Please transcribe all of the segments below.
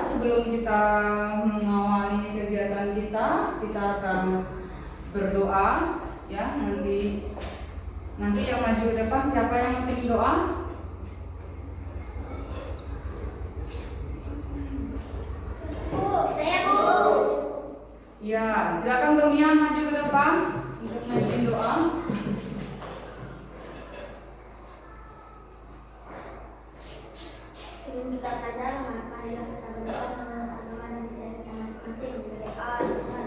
sebelum kita mengawali kegiatan kita akan berdoa ya. Nanti yang maju ke depan siapa yang penting doa? Saya, Bu. Ya, silakan Domian maju ke depan untuk memimpin doa. Sebelum kita belajar, marilah kita berdoa sama agama dan kita masing-masing. Berdoa Tuhan.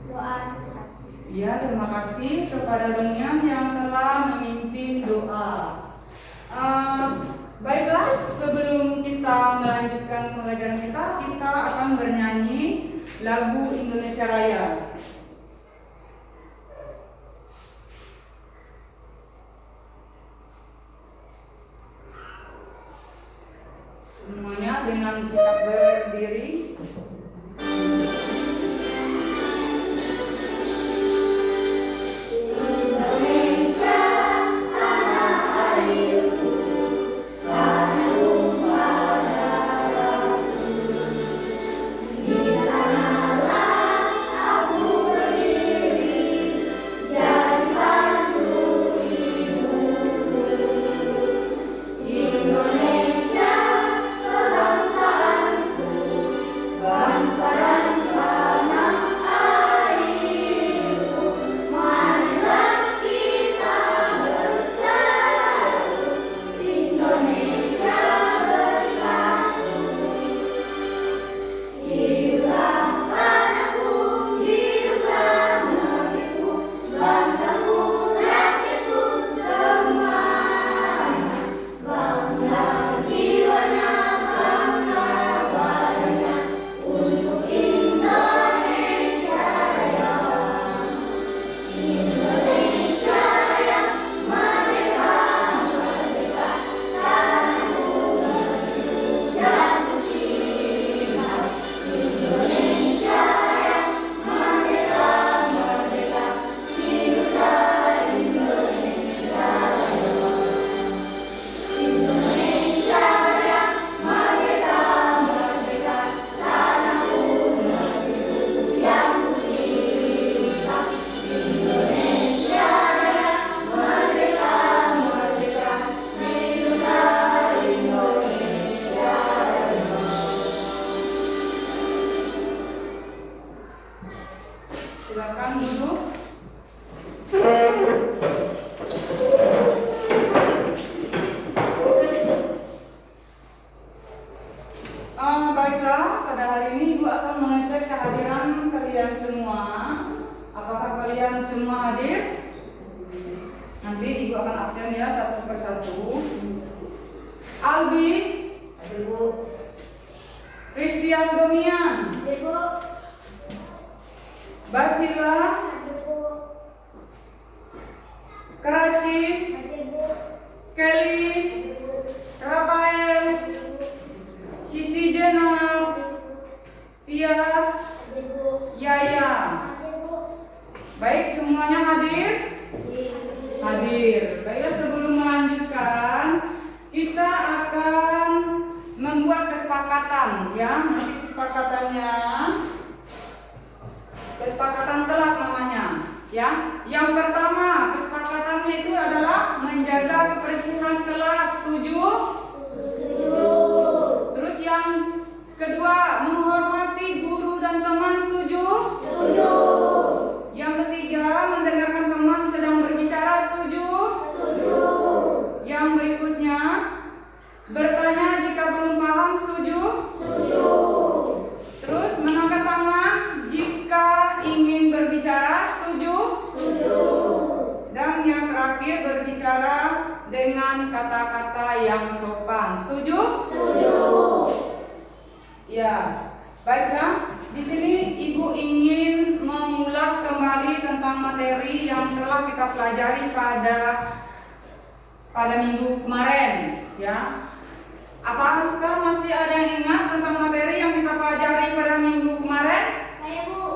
Doa sesat. Ya, terima kasih kepada Domian yang telah memimpin doa. Baiklah, sebelum kita melanjutkan pembelajaran kita akan bernyanyi lagu Indonesia Raya. Semuanya dengan sikap berdiri. Silakan duduk. Baiklah, pada hari ini Ibu akan mengecek kehadiran kalian semua. Apakah kalian semua hadir? Nanti Ibu akan absen ya satu persatu. Albi, Hadir, Bu. Christian Domian, Hadir, Bu. Basila, Hadir, Bu. Karaci, Hadir, Bu. Kelly, Hadir, Bu. Rafael, Siti Jenal, Tias, Hadir, Bu. Yaya. Hadir, Bu. Baik, semuanya hadir? Hadir. Baiklah, sebelum melanjutkan, kita akan membuat kesepakatan ya. Nanti kesepakatan kelas namanya ya. Yang pertama, kesepakatannya itu adalah menjaga kebersihan kelas. Setuju? Terus yang kedua, menghormati guru dan teman. Setuju? Yang ketiga, mendengarkan teman sedang berbicara. Setuju? Yang berikutnya, bertanya jika belum paham. Setuju? Terus mengangkat tangan jika ingin berbicara. Setuju? Dan yang terakhir, berbicara dengan kata-kata yang sopan. Setuju? Ya, baiklah. Di sini Ibu ingin mengulas kembali tentang materi yang telah kita pelajari pada minggu kemarin, ya. Apakah masih ada yang ingat tentang materi yang kita pelajari pada minggu kemarin? Saya, Bu.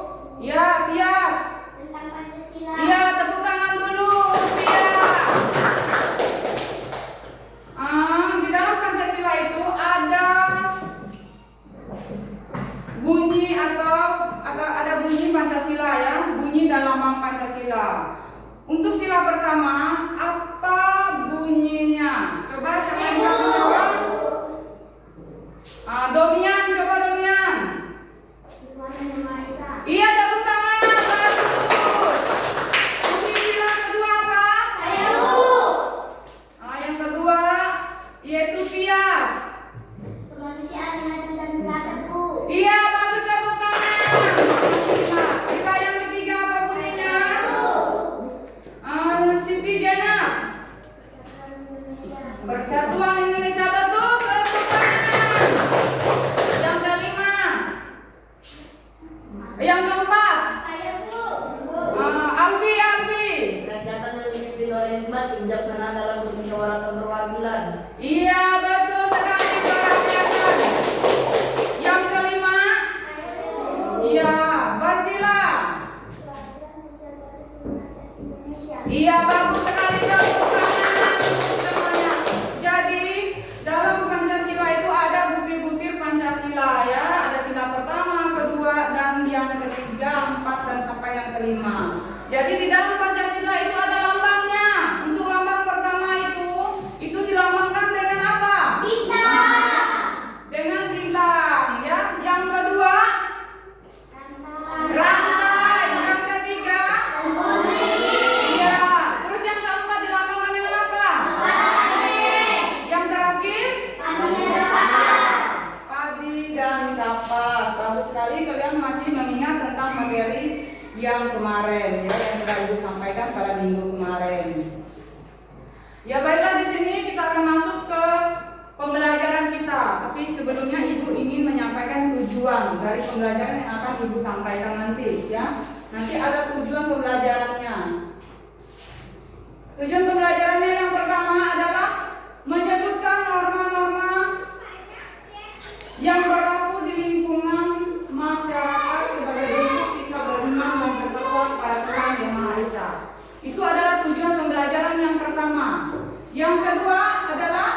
pertama, apa bunyinya? Coba siapa yang bisa menjelaskan? Domian, coba Domian. Tuhan yang Maha Esa. Iya, tepuk tangan. Bagus. Bunyi sila kedua apa? Saya Bu. Yang kedua yaitu Tias. Kemanusiaan yang adil dan beradab Bu. Iya, bagus, tepuk tangan. Sila yang ketiga apa bunyinya? Siti Jenab. Persatuan Indonesia, betul. Tepuk tangan. Yang kelima. Yang keempat. Saya Bu. Albi. Rakyatan yang dipimpin oleh hikmat kebijaksanaan dalam bermusyawarah perwakilan. Iya, betul sekali perhatikan. Yang kelima. Iya, Basila. Iya, bagus sekali, tepuk tangan semuanya. Jadi dalam Pancasila itu ada butir-butir Pancasila ya. Ada sila pertama, kedua, dan yang ketiga, empat, dan sampai yang kelima. Jadi di dalam Pancasila itu ada lambangnya. Untuk lambang pertama itu dilambangkan dengan apa? Bintang. Dengan bintang ya. Yang kedua, rantai. Yang ketiga, iya. Terus yang keempat dilambangkan dengan apa? Yang terakhir, padi dan kapas. Bagus sekali kalian masih mengingat tentang materi yang kemarin ya, yang telah Ibu sampaikan pada minggu kemarin. Ya baiklah, di sini kita akan masuk ke pembelajaran kita. Tapi sebelumnya Ibu ingin menyampaikan tujuan dari pembelajaran yang akan Ibu sampaikan nanti ya. Nanti ada tujuan pembelajarannya. Tujuan pembelajarannya yang pertama adalah menyebutkan norma-norma yang berlaku di lingkungan masyarakat sebagai bentuk sikap beriman dan bertakwa kepada Tuhan Yang Maha Esa. Itu adalah tujuan pembelajaran yang pertama. Yang kedua adalah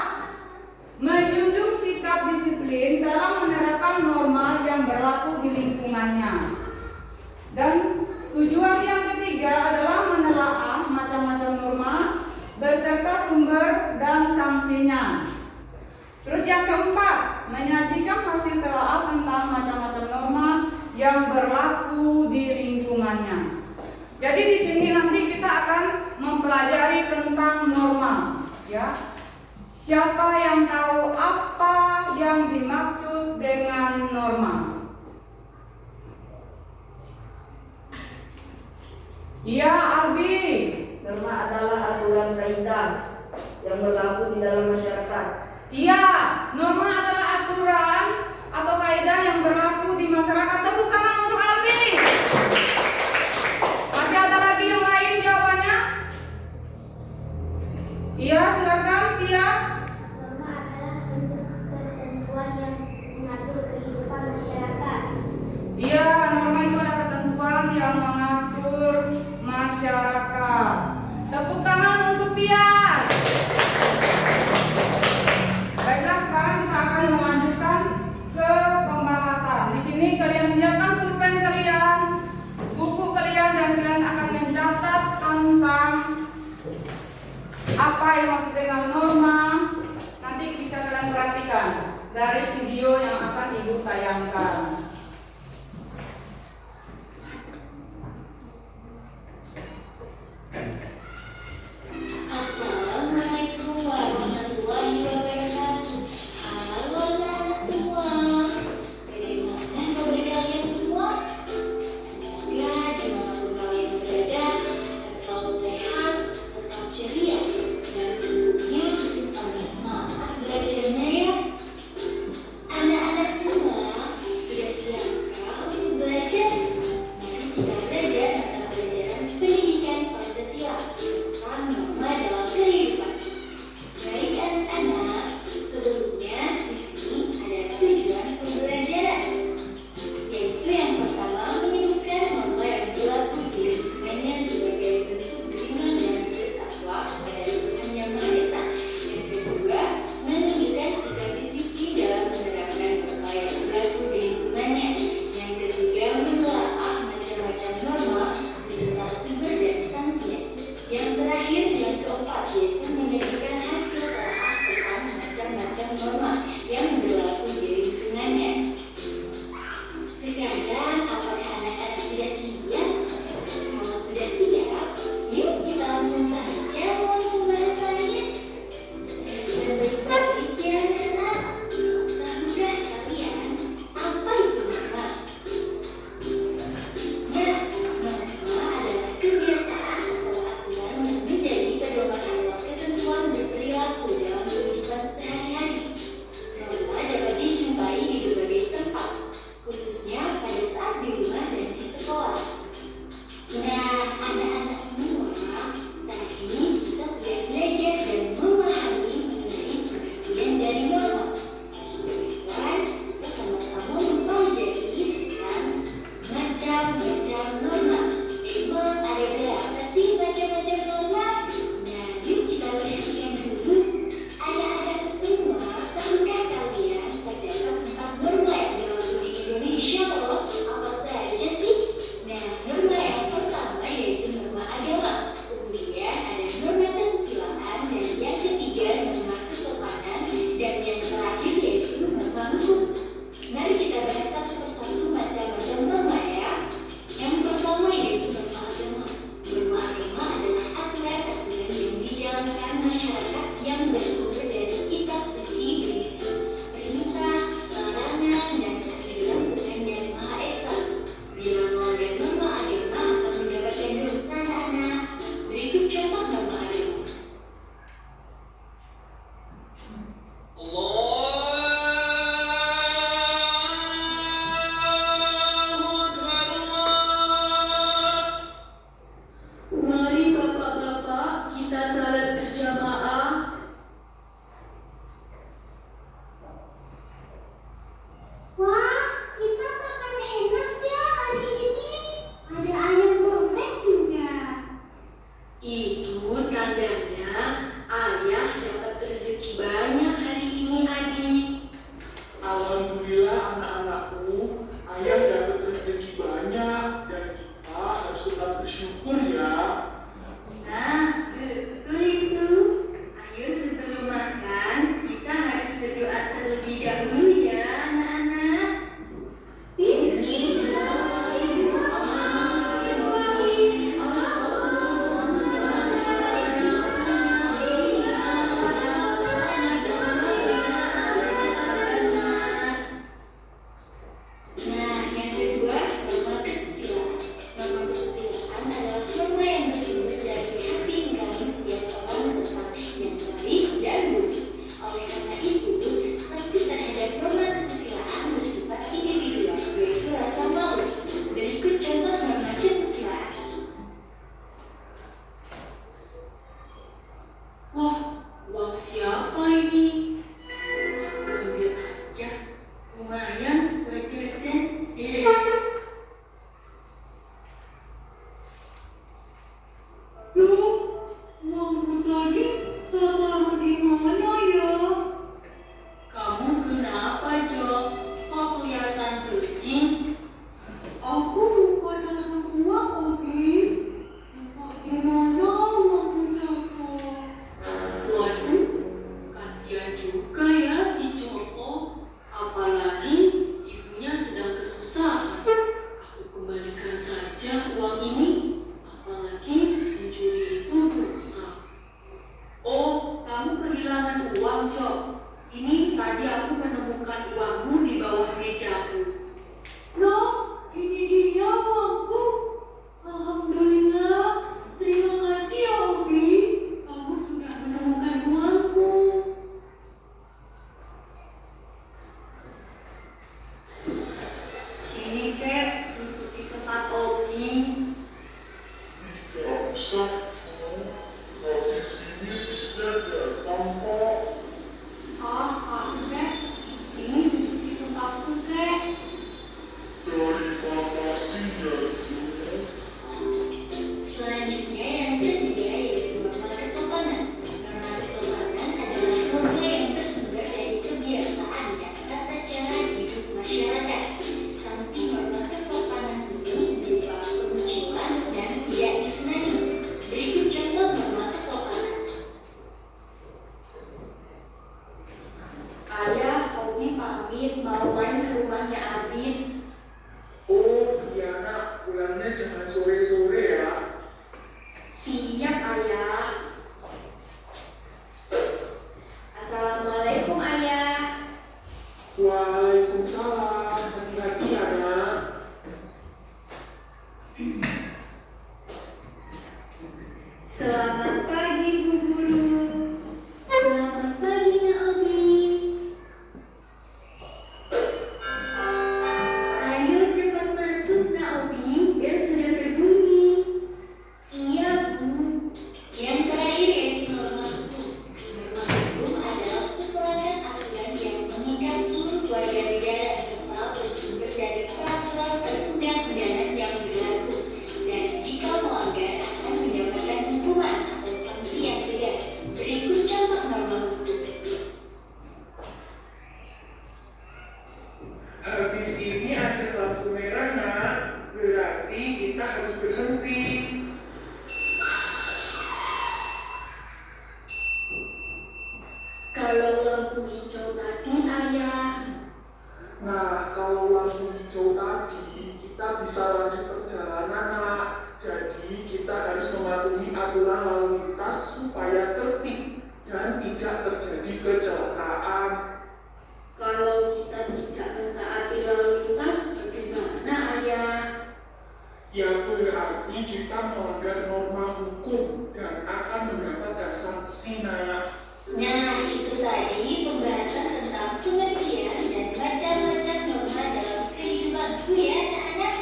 menjunjung sikap disiplin dalam menerapkan norma yang berlaku di lingkungannya. Dan tujuan yang ketiga adalah menelaah macam-macam norma beserta sumber dan sanksinya. Terus yang keempat, menyajikan hasil telaah tentang macam-macam norma yang berlaku di lingkungannya. Jadi di sini nanti kita akan mempelajari tentang norma, ya. Siapa yang tahu apa yang dimaksud dengan norma? Iya, Albi. Norma adalah aturan kaidah yang berlaku di dalam masyarakat. Iya, norma adalah aturan atau kaidah yang berlaku di masyarakat. Tepuk tangan untuk Albi. Masih ada lagi yang lain jawabannya? Iya, silakan Tias. Norma adalah bentuk ketentuan yang mengatur kehidupan masyarakat. Iya, norma itu adalah ketentuan yang mengatur masyarakat. Tepuk tangan untuk Tias. Baiklah, sekarang kita akan melanjutkan ke pembahasan. Di sini kalian siapkan pulpen kalian, buku kalian, dan kalian akan mencatat tentang apa yang maksud dengan norma. Nanti bisa kalian perhatikan dari video yang akan Ibu tayangkan. Assalamualaikum warahmatullahi wabarakatuh. Halo anak semua, bagaimana kabar kalian semua? Semoga dimanapun kalian berada dan selalu sehat, tetap ceria, dan tentunya tambah semangat belajarnya ya. Anak-anak semua sudah bersyukur ya. Nah, betul itu. Ayo sebelum makan, kita harus berdoa terlebih dahulu ya, anak-anak. Nah, yang kedua, norma kesusilaan. Norma kesusilaan adalah norma yang bersumber dari hati nurani setiap orang tentang yang baik dan buruk. Oleh karena itu, sanksi terhadap norma kesusilaan bersifat individual, yaitu rasa malu. Berikut contoh norma kesusilaan. Wah, uang siapa ini? Aku ambil aja. Lumayan buat jajan. Loh, uangku tadi taruh di mana ya? Kamu kenapa, Jo? Kok kelihatan sedih? Aku lupa taruh uang, Obi. Bagaimana uangku jatuh? Waduh, kasihan juga ya si Joko. Apalagi ibunya sedang kesusahan. Aku kembalikan saja uang ini. Apalagi mencuri itu dosa. Oh, kamu kehilangan uang, Jo. Ini tadi aku menemukan uangmu di bawah mejaku. Nah, ini dia uangku. Alhamdulillah. Terima kasih ya, Obi. Kamu sudah menemukan uangku. Sini kek, duduk di tempat Obi. Tidak usah, di sini bisa datang kok. Aku kek, sini duduk di tempatku kek. Terima kasih ya, Bu. Selanjutnya yang ketiga yaitu norma kesopanan. Norma kesopanan adalah norma yang bersumber dari kebiasaan dan tata cara hidup masyarakat. Sanksi norma kesopanan ini berupa pengucilan dan tidak disenangi. Berikut contoh norma kesopanan. Ayah, Obi pamit mau main ke rumahnya Adit. Oh, iya nak. Pulangnya jangan sore-sore ya. Siap, Ayah. Assalamualaikum, Ayah. Waalaikumsalam. Hati-hati ya nak. Selamat pagi Bu Guru. Selamat pagi Naomi. Ayo cepat masuk Naomi, bel sudah berbunyi. Iya Bu. Yang terakhir yaitu norma hukum. Norma hukum adalah seperangkat aturan yang mengikat seluruh warga negara serta bersumber dari peraturan perundang-undangan yang berlaku. Dan jika melanggar akan mendapatkan hukuman atau sanksi yang tegas. Berikut contoh norma hukum. Habis ini ada lampu merah nak. Berarti kita harus berhenti. Kalau lampu hijau tadi, Ayah. Nah, kalau lampu hijau tadi, kita bisa lanjut perjalanan nak. Jadi kita harus mematuhi aturan lalu lintas supaya tertib dan tidak terjadi kecelakaan. Kalau kita tidak mentaati lalu lintas, bagaimana, Ayah? Ya berarti kita melanggar norma hukum dan akan mendapatkan sanksi nak. Nah, itu tadi pembahasan tentang pengertian dan macam-macam norma dalam kehidupanku ya anak-anak.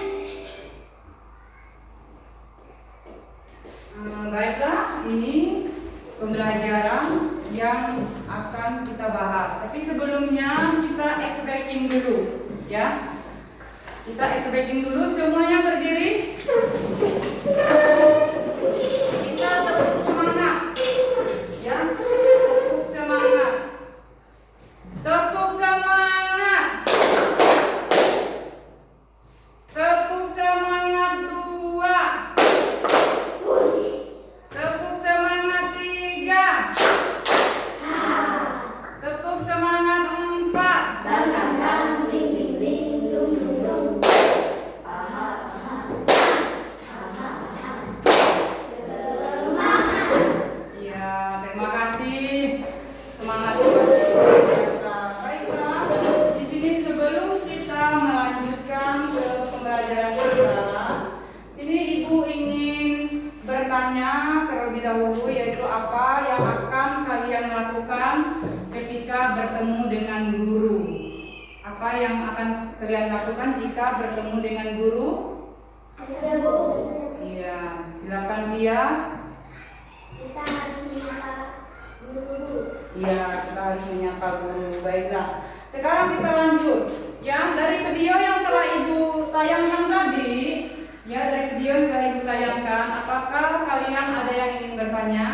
Baiklah, ini pembelajaran yang akan kita bahas. Tapi sebelumnya kita explaining dulu, ya. Kita explaining dulu, semuanya berdiri. Kita tepuk semangat, ya. Tepuk semangat. Tepuk semangat. Tepuk semangat 2. jika bertemu dengan guru? Apa yang akan kalian lakukan jika bertemu dengan guru? Saya Bu. Iya, silakan Tias. Kita harus menyapa guru. Iya, kita harus menyapa guru. Baiklah. Sekarang kita lanjut. Yang dari video yang telah Ibu tayangkan tadi, ya dari video yang telah Ibu tayangkan, apakah kalian ada yang ingin bertanya?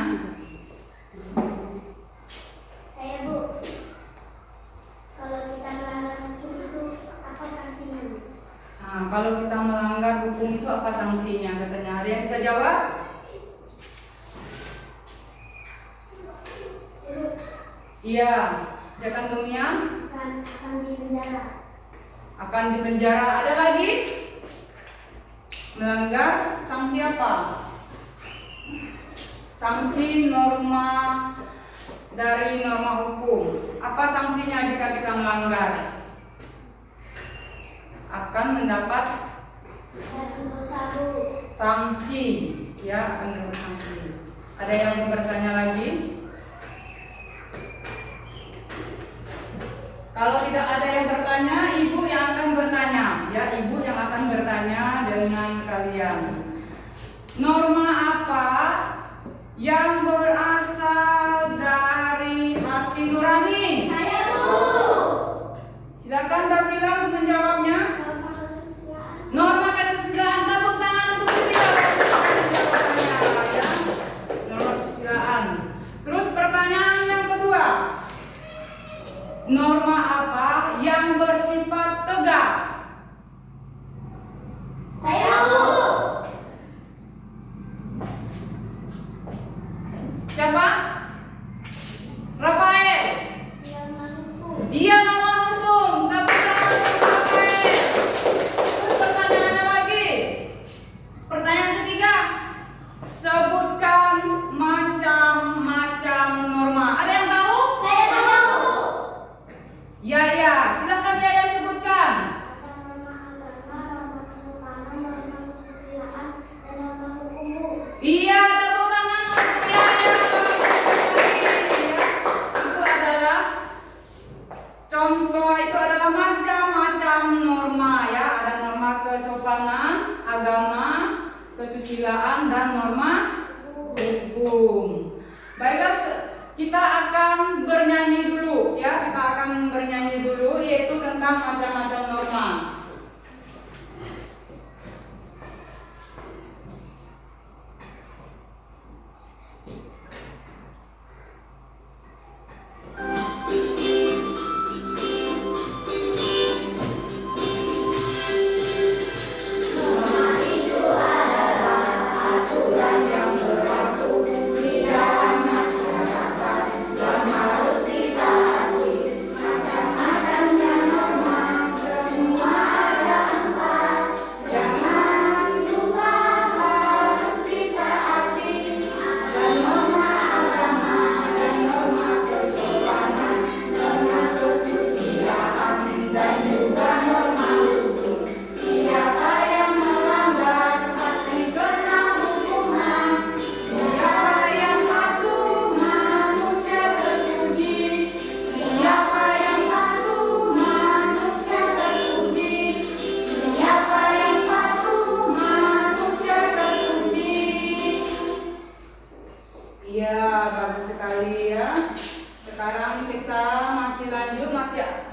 Saya Bu. Kalau kita melanggar hukum itu apa sanksinya Bu? Nah, kalau kita melanggar hukum itu apa sanksinya? Katanya, ada yang bisa jawab? Iya, silakan Tumian. Akan di penjara. Akan dipenjara. Ada lagi? Melanggar sanksi apa? Sanksi norma dari norma hukum. Apa sanksinya jika kita melanggar? Akan mendapat dosa Bu. sanksi, ya, akan mendapat sanksi. Ada yang mau bertanya lagi? Kalau tidak ada yang bertanya, ibu yang akan bertanya, ya, ibu yang akan bertanya dengan kalian. Norma apa yang berasal dari hati nurani? Saya Bu. Silakan Kak Sila untuk menjawabnya. Norma kesusilaan. Norma kesusilaan, tepuk tangan untuk Sila. Norma kesusilaan. Terus pertanyaan yang kedua. Norma apa yang bersifat tegas? Saya Bu. Siapa? Rafael. Iya, norma hukum. Tapi Rafael. Terus pertanyaannya lagi. Pertanyaan ketiga. Sebutkan macam-macam norma. Ada yang tahu? Saya tahu. Ya, silakan Yaya sebutkan. Norma agama, norma kesopanan, norma kesusilaan, dan norma hukum Bu. Iya, tepuk tangan untuk Yaya. Itu adalah contoh, itu adalah macam-macam norma, ya. Ada norma kesopanan, agama, kesusilaan, dan norma hukum. Baiklah, kita akan bernyanyi dulu, ya. Kita akan bernyanyi dulu, yaitu tentang macam-macam norma.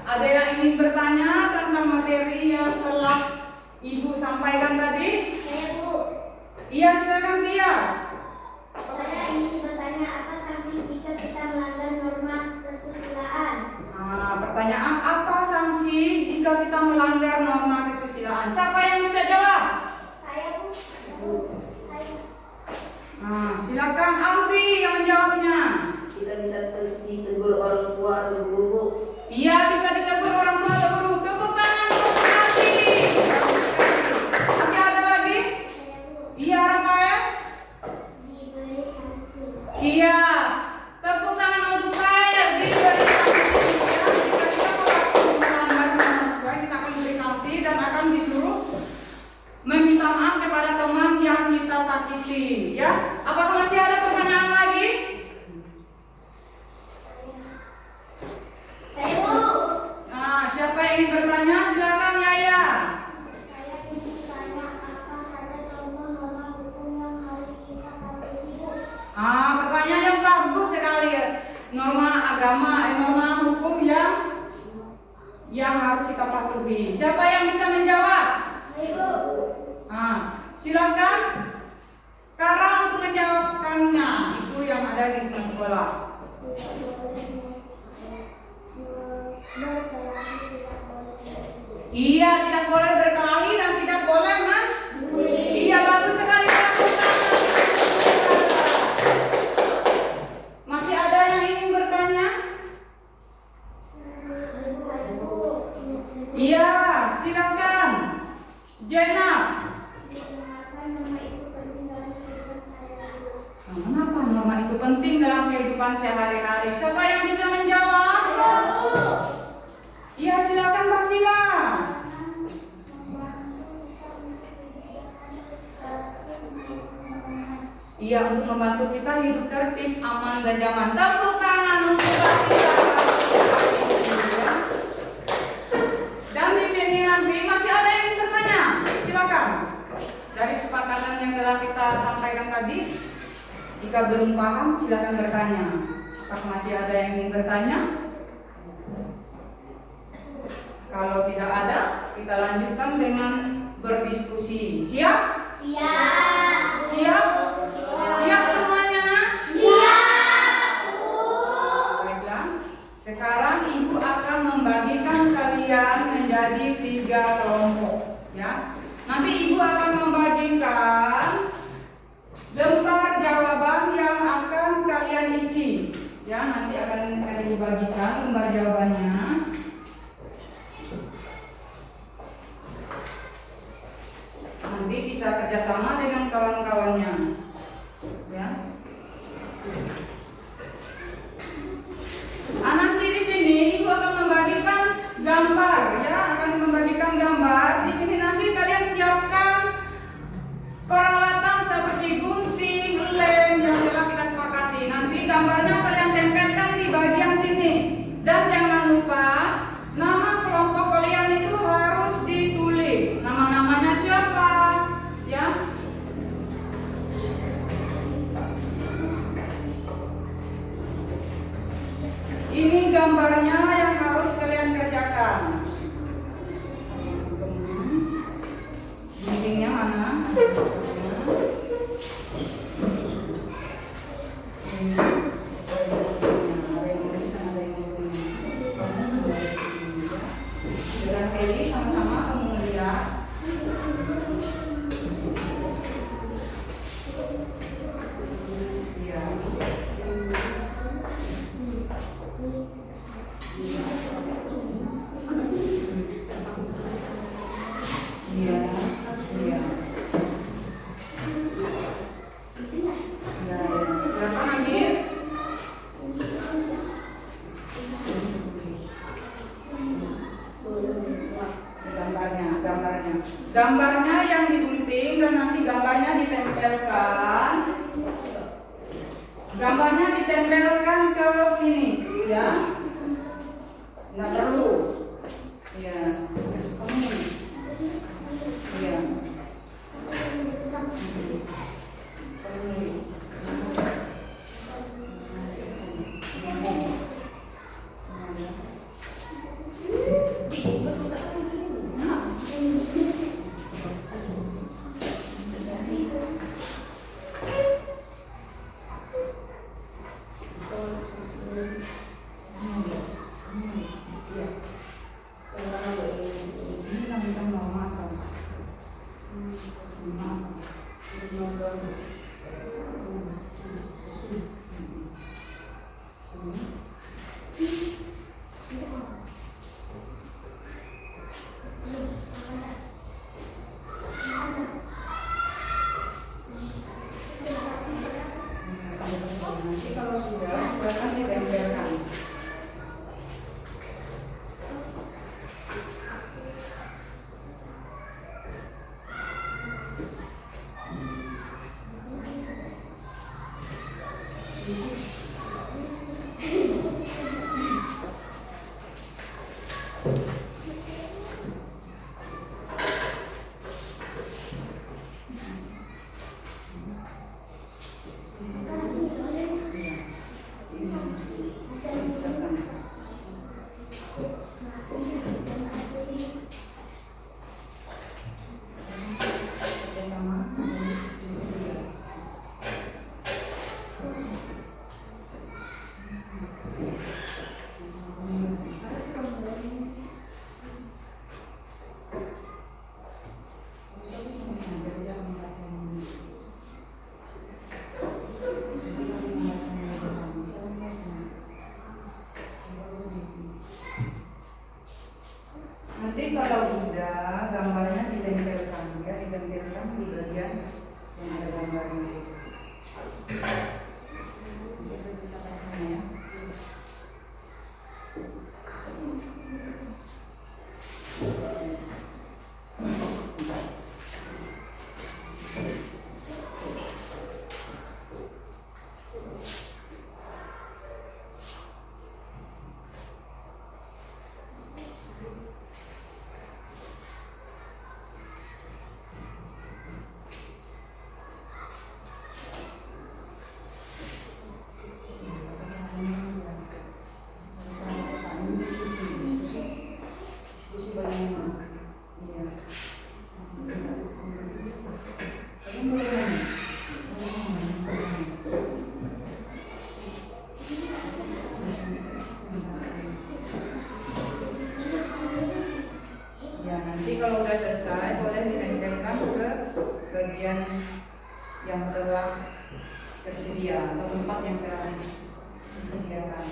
Ada yang ingin bertanya tentang materi yang telah Ibu sampaikan tadi? Saya Bu. Iya, silakan Tias. Saya ingin bertanya apa sanksi jika kita melanggar norma kesusilaan? Nah, pertanyaan apa sanksi jika kita melanggar norma kesusilaan? Siapa yang bisa jawab? Saya Bu. Saya. Nah, silakan Alfi yang menjawabnya. Kita bisa ditegur orang tua atau guru, Bu. Iya, bisa ditegur orang tua atau guru. Tepuk tangan untuk Alfi. Masih ada lagi? Saya Bu. Iya, Rafael. Diberi sanksi. Iya, tepuk tangan untuk Fael. Diberi sanksi. Ya, jika kita melanggar norma sesuai, kita akan beri sanksi dan akan disuruh meminta maaf kepada teman yang kita sakiti. Ya, apakah masih ada pertanyaan lagi? Pertanyaan yang bagus sekali ya. Norma agama, norma hukum yang harus kita patuhi. Siapa yang bisa menjawab? Ibu. Silakan Kara untuk menjawabkannya. Itu yang ada di lingkungan sekolah. Iya, tidak boleh berkelahi dan tidak boleh Iya, bagus sekali. Masih ada yang ingin bertanya? Iya, silakan. Jenab. Kenapa norma itu penting dalam kehidupan sehari-hari? Siapa yang bisa menjawab? Iya, silakan Mbak Sila. Iya, untuk membantu kita hidup tertib, aman dan nyaman. Tepuk tangan untuk Mbak Sila. Dan di sini nanti masih ada yang ingin bertanya. Silakan. Dari kesepakatan yang telah kita sampaikan tadi, jika belum paham silakan bertanya. Apakah masih ada yang ingin bertanya? Kalau tidak ada, kita lanjutkan dengan berdiskusi. Siap? Siap. Siap? Siap semuanya? Siap, Bu. Baiklah. Sekarang Ibu akan membagikan kalian menjadi 3 kelompok, ya. Nanti Ibu akan membagikan lembar jawaban yang akan kalian isi, ya. Nanti akan Ibu bagikan lembar jawabannya. Nanti bisa kerjasama dengan kawan-kawannya, ya. Nanti di sini Ibu akan membagikan gambar, ya, akan membagikan gambar. Di sini nanti kalian siapkan peralatan seperti gunting, lem yang telah kita sepakati. Nanti gambarnya kalian tempelkan di bagian sini. Dan jangan lupa nama kelompok kalian itu harus ditulis. Nama-namanya siapa, ya? Ini gambarnya yang harus kalian kerjakan. Guntingnya mana? Dengan Feli sama-sama kamu lihat. Iya. Iya, iya. Silakan ambil. Gambarnya yang digunting dan nanti gambarnya ditempelkan. Gambarnya ditempelkan ke sini, ya. Nggak perlu. Ya. Kamu. Ya. Nanti kalau sudah, silakan ditempelkan. Bisa pakai ya. Diskusi bagaimana? Iya. Ya, nanti kalau udah selesai boleh ditempelkan ke bagian yang telah tersedia atau tempat yang telah disediakan.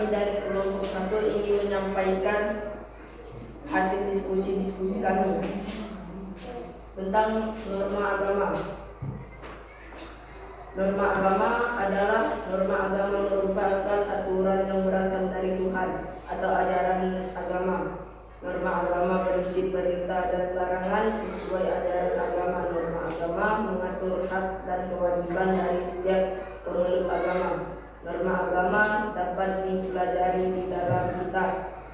kami dari kelompok 1 ingin menyampaikan hasil diskusi kami tentang norma agama. Norma agama adalah norma agama merupakan aturan yang berasal dari Tuhan atau ajaran agama. Norma agama berisi perintah dan larangan sesuai ajaran agama. Norma agama mengatur hak dan kewajiban dari setiap pengeluk agama. Norma agama dapat dipelajari di dalam kitab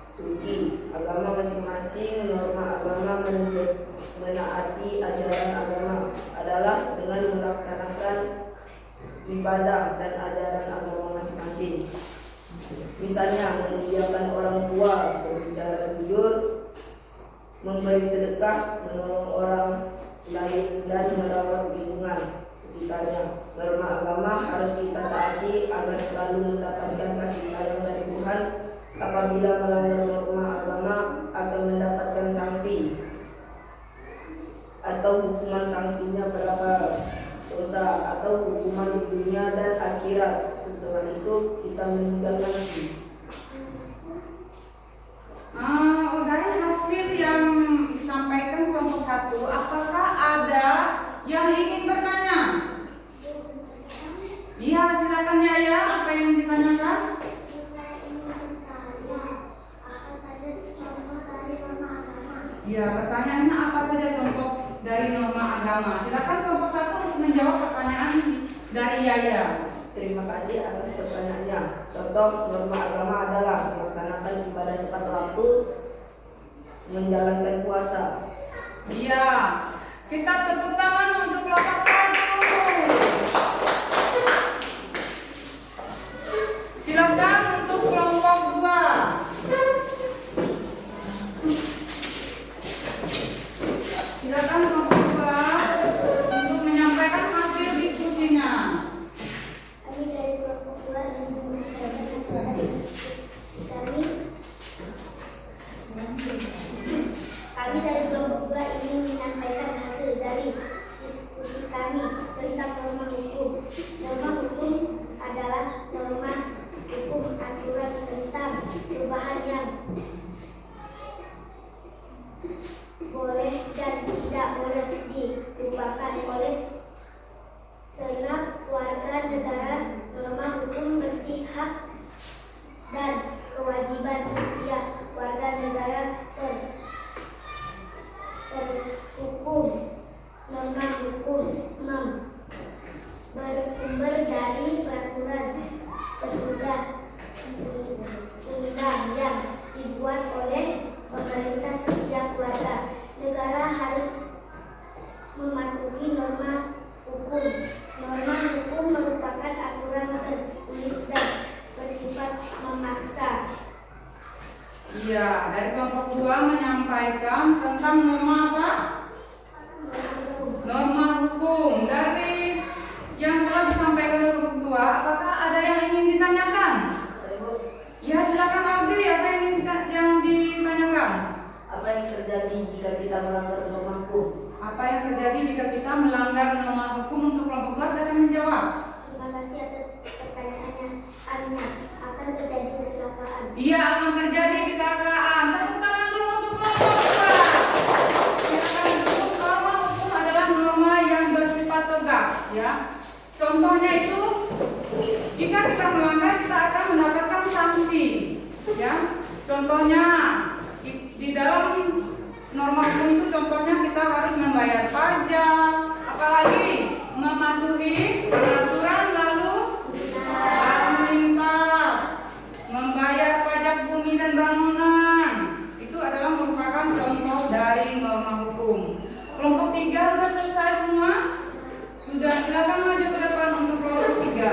suci agama masing-masing. Norma agama menaati ajaran agama adalah dengan melaksanakan ibadah dan ajaran agama masing-masing. Misalnya memuliakan orang tua, berbicara jujur, memberi sedekah, menolong orang lain, dan merawat lingkungan sekitarnya. Norma agama harus kita taati agar selalu mendapatkan kasih sayang dari Tuhan. Apabila melanggar norma agama akan mendapatkan sanksi atau hukuman. Sanksinya berapa dosa atau hukuman di dunia dan akhirat. Setelah itu kita meninggal nanti. Dari hasil yang disampaikan kelompok 1, apakah ada yang ingin bertanya? Iya, silakan Yaya, apa yang ditanyakan? Saya ingin bertanya, apa saja contoh dari norma agama? Ya, pertanyaannya apa saja contoh dari norma agama? Silakan kelompok 1 untuk menjawab pertanyaan dari Yaya. Terima kasih atas pertanyaannya. Contoh norma agama adalah melaksanakan ibadah tepat waktu, menjalankan puasa. Iya, kita tepuk tangan untuk kelompok 1. Silakan untuk kelompok 2. Silakan kelompok 2 untuk menyampaikan hasil diskusinya. Kami dari kelompok 2 ingin menyampaikan hasil dari kami. Kami dari kelompok 2 ingin menyampaikan hasil dari diskusi kami tentang norma hukum. Norma hukum adalah norma hukum aturan tentang perubahan yang boleh dan tidak boleh diubahkan oleh segenap warga negara. Norma hukum bersih hak dan kewajiban setiap warga negara terhukum. Norma hukum bersumber dari peraturan petugas undang yang dibuat oleh pemerintah. Setiap warga negara harus mematuhi norma hukum. Norma hukum merupakan aturan tertulis dan bersifat memaksa. Iya, dari kelompok 2 menyampaikan tentang norma apa? Norma hukum. Dari yang telah disampaikan oleh kelompok 2, apakah ada yang ingin ditanyakan? Ya, silakan Abdi, apa yang ditanyakan? Apa yang terjadi jika kita melanggar norma hukum? Apa yang terjadi jika kita melanggar norma hukum? Untuk kelompok 2 silakan menjawab. Terima kasih atas pertanyaannya. Akan terjadi kecelakaan. Iya, akan terjadi kecelakaan. Tepuk tangan dulu untuk kelompok 2. Silakan dulu. Norma hukum adalah norma yang bersifat tegas, ya. Contohnya itu, jika kita melanggar kita akan mendapatkan sanksi, ya. Contohnya di dalam norma hukum itu contohnya kita harus membayar pajak, apalagi mematuhi peraturan lalu lintas, membayar pajak bumi dan bangunan. Itu adalah merupakan contoh dari norma hukum. Kelompok 3 sudah selesai semua? Sudah, silakan maju ke depan untuk kelompok 3.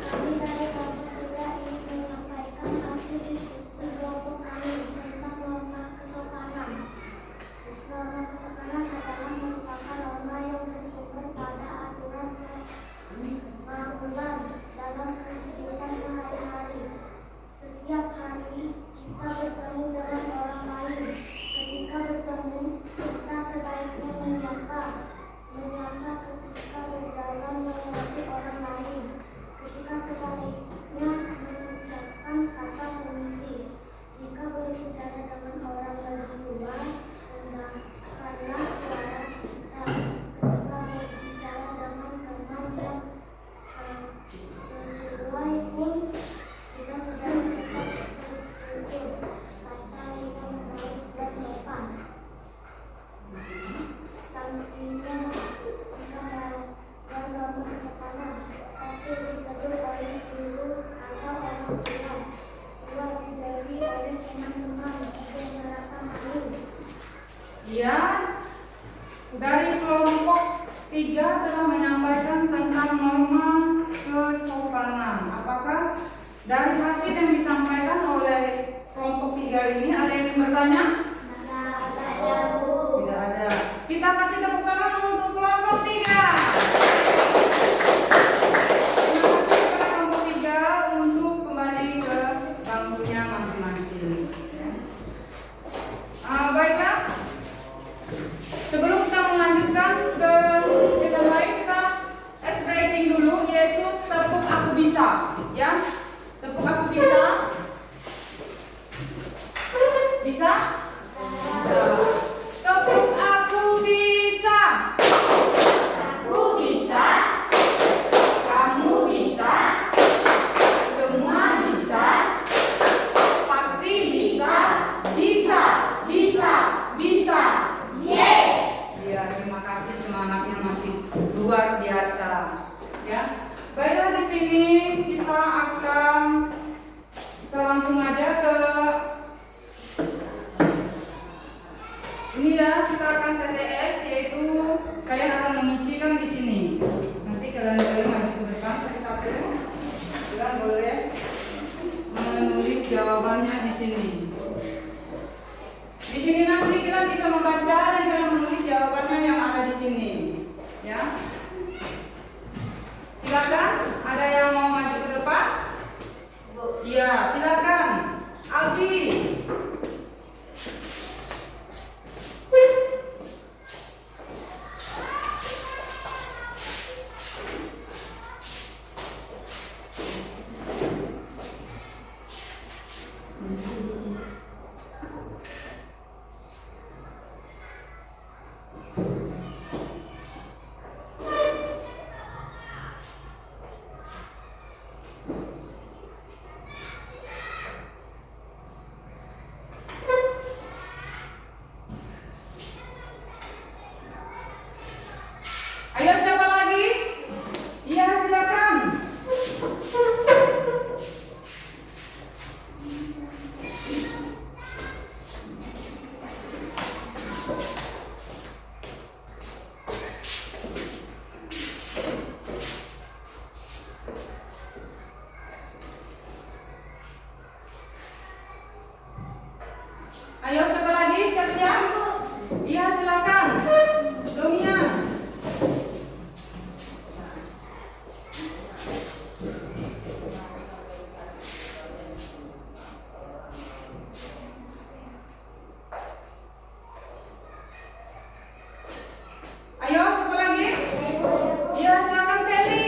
Kami dari kelompok 3 ingin menyampaikan hendaknya menyapa ketika berjalan melewati orang lain. Ketika sebaliknya mengucapkan kata permisi. Jika berbicara dengan orang lebih tua, rendahkanlah suara kita. Ketika berbicara dengan teman yang sesuai pun, kita sedang cepat bertutur kata yang baik dan sopan. Sanksinya jika dalam kesopanan, 1. Ditegur oleh guru atau orang tua. 2. Dijauhi oleh teman-teman yang merasa malu. Ya, dari kelompok 3 telah menyampaikan tentang norma kesopanan. Apakah dari hasil yang disampaikan oleh kelompok 3 ini ada yang bertanya? Tidak ada. Kita kasih tepuk tangan untuk kelompok 3. Terima kasih kepada kelompok 3 untuk kembali ke bangkunya masing-masing. Baiklah. Sebelum kita melanjutkan ke kita lain, kita ice breaking dulu, yaitu tepuk aku bisa. Ya, tepuk aku bisa. Bisa? Bisa. Tepuk aku bisa. Aku bisa. Kamu bisa. Semua bisa. Pasti bisa. Bisa. Bisa. Bisa. Yes. Ya, terima kasih, semangatnya masih luar biasa. Ya. Baiklah, di sini kita langsung aja ke ini ya, kita akan TTS, yaitu kalian akan mengisikan di sini. Nanti kalian boleh maju ke depan satu-satu. Kalian boleh menulis jawabannya di sini. Di sini nanti kalian bisa membaca dan kalian menulis jawabannya yang ada di sini. Ya. Silakan, ada yang mau maju ke depan? Iya, silakan. Alfi. Ayo, siapa lagi? Iya, silakan. Ayo, siapa lagi? Siap-siap? Iya, silakan. Domina. Ayo, siapa lagi? Iya, silakan Kelly.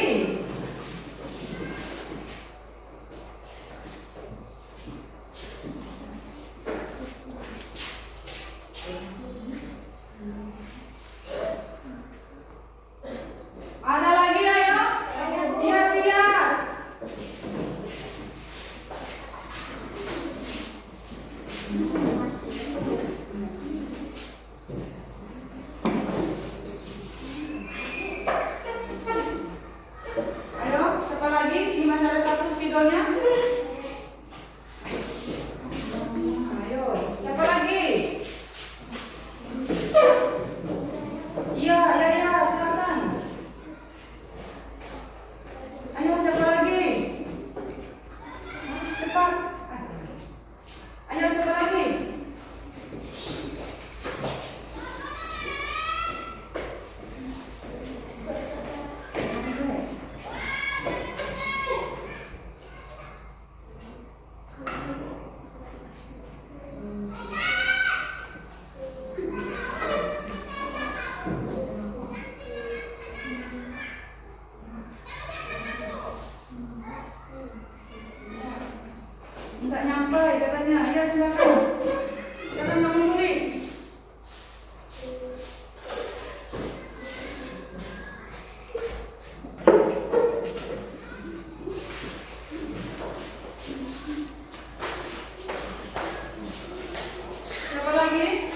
lagi?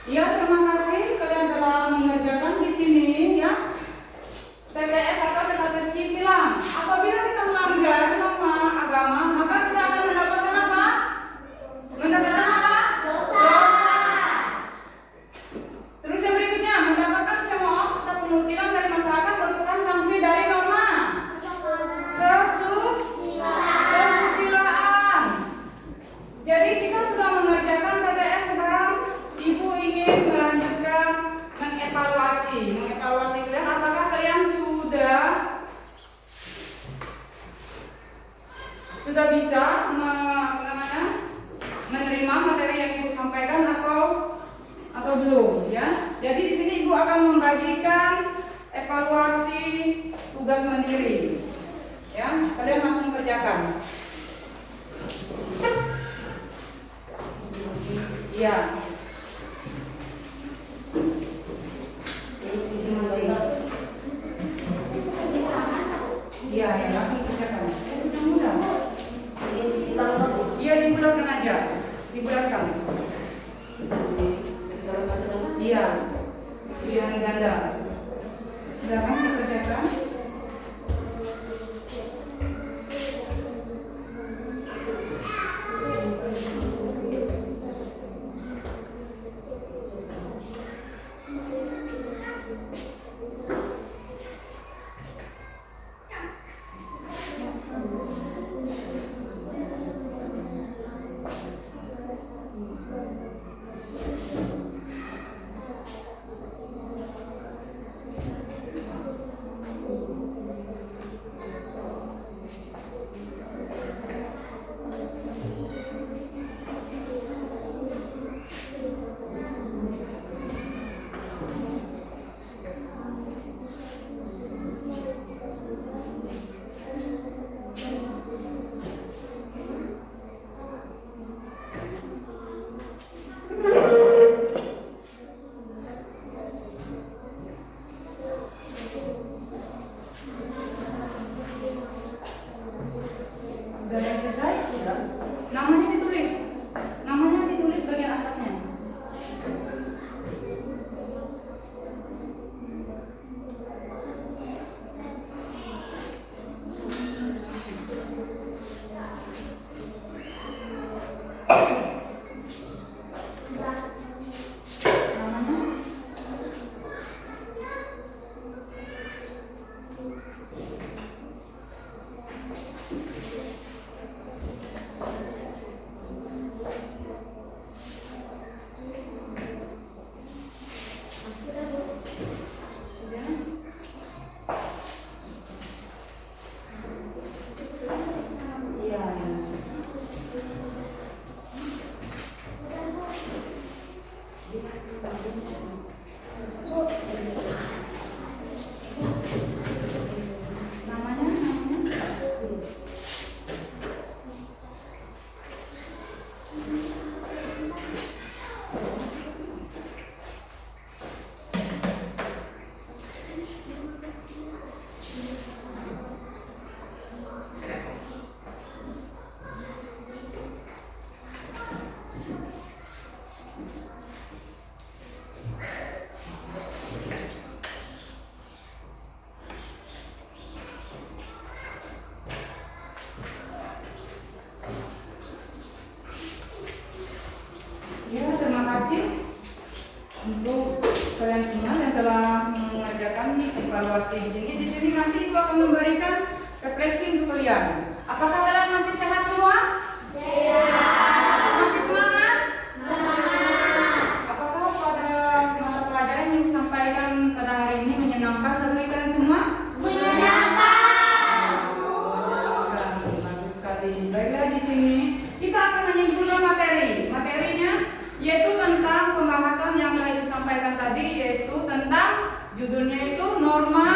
Ya, terima kasih kalian telah mengerjakan di sini ya. TTS atau teka-teki silang. Apabila kita melanggar norma agama, maka kita akan mendapatkan apa? Mendapatkan apa? Dosa. Terus yang berikutnya, mendapatkan cemooh serta pengucilan dari masyarakat merupakan sanksi dari norma kesusilaan. Jadi kita sudah mengerjakan TTS sekarang. Ibu ingin melanjutkan mengevaluasi kalian. Apakah kalian sudah bisa menerima materi yang ibu sampaikan atau belum ya? Jadi di sini ibu akan membagikan evaluasi tugas mandiri ya. Kalian langsung kerjakan. Iya. Iya, ya, langsung kerjakan. Mudah. Iya, dibulatkan aja. Dibulatkan. Iya. Pilihan ganda. Silakan dikerjakan. Namanya ditulis bagian atasnya. untuk kalian semua yang telah mengerjakan evaluasi di sini. Di sini nanti Ibu akan memberikan refleksi untuk kalian. Apakah kalian masih sehat semua? Sehat. Masih semangat? Semangat. Apakah pada mata pelajaran yang disampaikan pada hari ini menyenangkan bagi kalian semua? Menyenangkan. Bagus sekali. tadi. Baiklah, di sini kita akan menyimpulkan materi. Materinya yaitu tentang pembahasan yang saya sampaikan tadi, yaitu tentang judulnya itu norma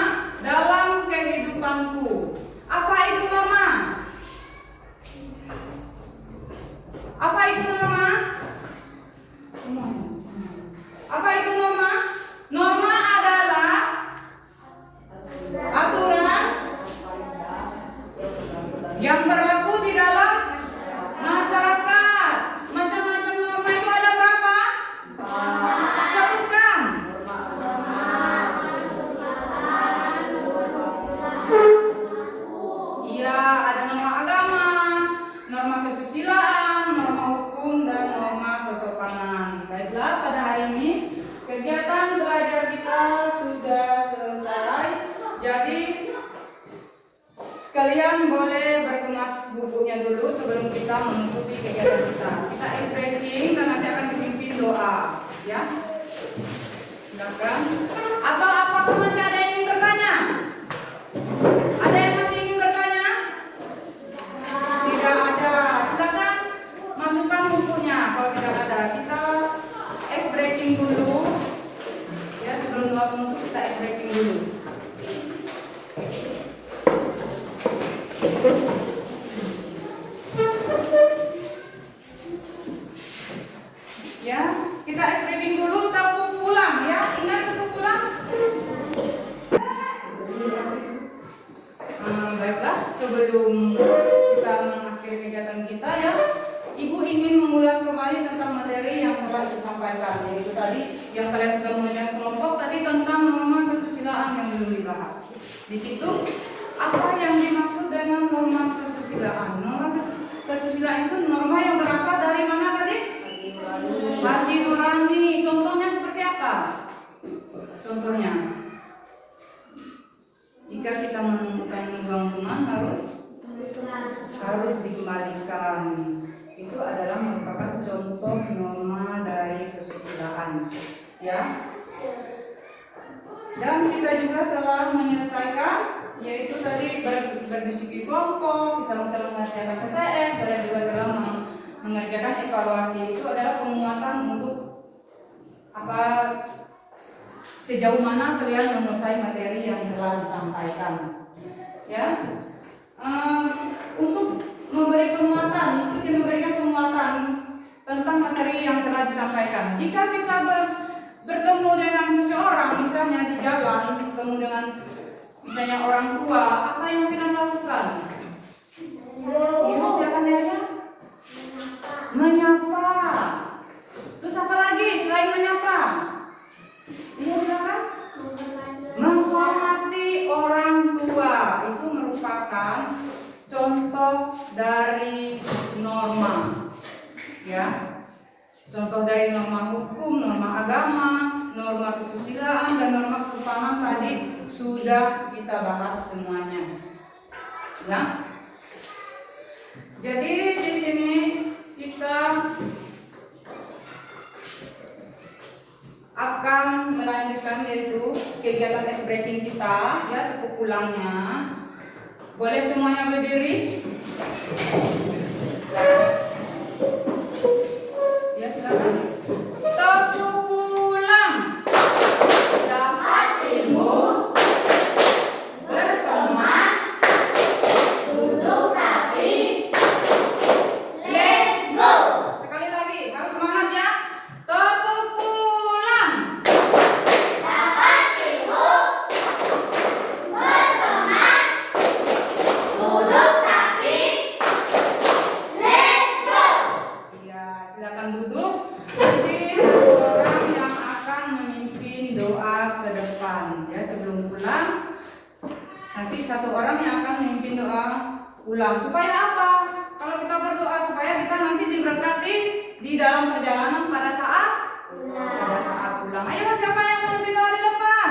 dalam kehidupanku. Apa itu norma? Apa itu norma? Apa itu norma? Norma adalah aturan yang berlaku di dalam masyarakat. Macam-macam norma itu ada berapa? Sebutkan. Iya, ada norma agama, norma kesusilaan, norma hukum, dan norma kesopanan. Baiklah, pada hari ini kegiatan belajar kita sudah selesai. Jadi kalian boleh berkemas bukunya dulu sebelum kita mengikuti kegiatan kita. Kita ice breaking dan nanti akan dipimpin doa, ya. Silakan. Apakah masih ada yang ingin bertanya? Ada yang masih ingin bertanya? Tidak ada. Silakan masukkan bukunya. Kalau tidak ada, kita ice breaking dulu. Ya, sebelum doa penutup kita ice breaking dulu. Ya, kita ice breaking dulu, tepuk pulang ya. Ingat tepuk pulang. Baiklah, sebelum kita mengakhiri kegiatan kita ya, Ibu ingin mengulas kembali tentang materi yang telah disampaikan, yaitu tadi yang kalian sudah mengajar kelompok tadi tentang norma kesusilaan yang belum dibahas. Di situ apa yang dimaksud dengan norma kesusilaan? Norma kesusilaan itu norma yang berasal dari mana tadi? Hati nurani. Contohnya seperti apa? Contohnya, jika kita menemukan uang tunai harus dikembalikan. Itu adalah merupakan contoh norma dari kesusilaan, ya. Dan kita juga telah menyelesaikan, yaitu tadi berdiskusi kelompok, kita telah mengerjakan TTS, dan juga telah mengerjakan evaluasi. Itu adalah penguatan untuk apa, sejauh mana kalian menguasai materi yang telah disampaikan, ya. Untuk memberi penguatan, itu memberikan penguatan tentang materi yang telah disampaikan. Jika kita bertemu dengan seseorang, misalnya di jalan, bertemu dengan misalnya orang tua, apa yang kita lakukan? Ya, silakan ya. Menyapa. Terus apa lagi selain menyapa? Iya, silakan. Menghormati orang tua itu merupakan contoh dari norma, ya. Contoh dari norma hukum, norma agama, norma kesusilaan, dan norma kesopanan tadi sudah kita bahas semuanya, ya. Jadi di sini kita akan melanjutkan yaitu kegiatan ice breaking kita, ya, tepuk pulangnya. Boleh semuanya berdiri? Ya, silakan. Tepuk pulang. Dapat ilmu, berkemas, duduk rapi. Let's go. Sekali lagi, harus semangat ya. Tepuk pulang. Dapat ilmu, berkemas, duduk rapi. Let's go. Iya, silakan duduk. Nanti orang yang akan memimpin doa ke depan, ya, sebelum pulang. Nanti satu orang yang akan memimpin doa pulang. Supaya apa? Kalau kita berdoa supaya kita nanti diberkati di dalam perjalanan pada saat pulang. Ayo, siapa yang memimpin doa di depan?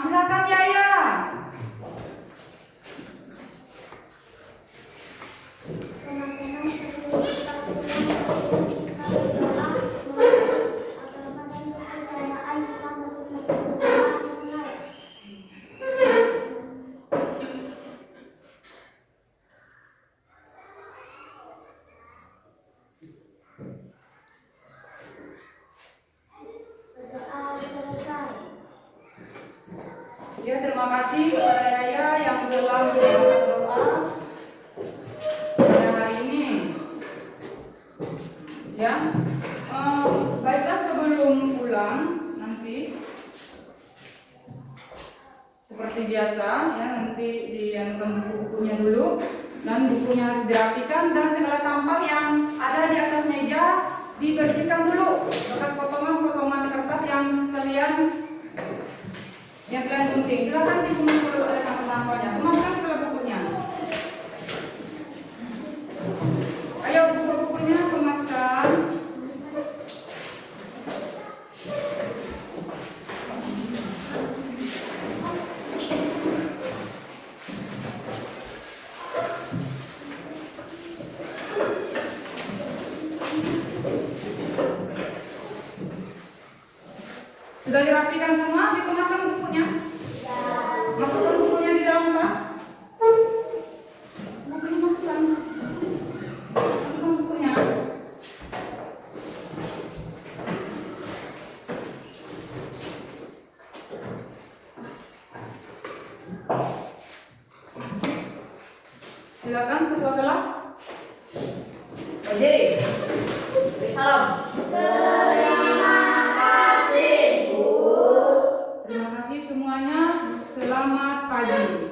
Silakan Yaya. Teman-teman, sebelum kita pulang, kita berdoa, agama dan kepercayaan kita masing-masing berdoa mulai. kasih kepada Yaya yang telah membawa doa pada hari ini. Ya, baiklah sebelum pulang nanti seperti biasa ya, nanti dianukan buku-bukunya dulu dan bukunya harus dirapikan dan segala sampah yang ada di atas meja dibersihkan dulu, bekas potongan-potongan kertas yang kalian gunting. Silakan dipungut dulu, ada sampah-sampahnya. Kemaskan segala bukunya. Ayo buku-bukunya kemaskan. Sudah dirapikan semua, dikemaskan bukunya. Masukkan bukunya di dalam tas. Bukunya masukkan. Masukkan bukunya. Silakan ketua kelas. Berdiri. Beri salam. Terima kasih semuanya. Selamat pagi.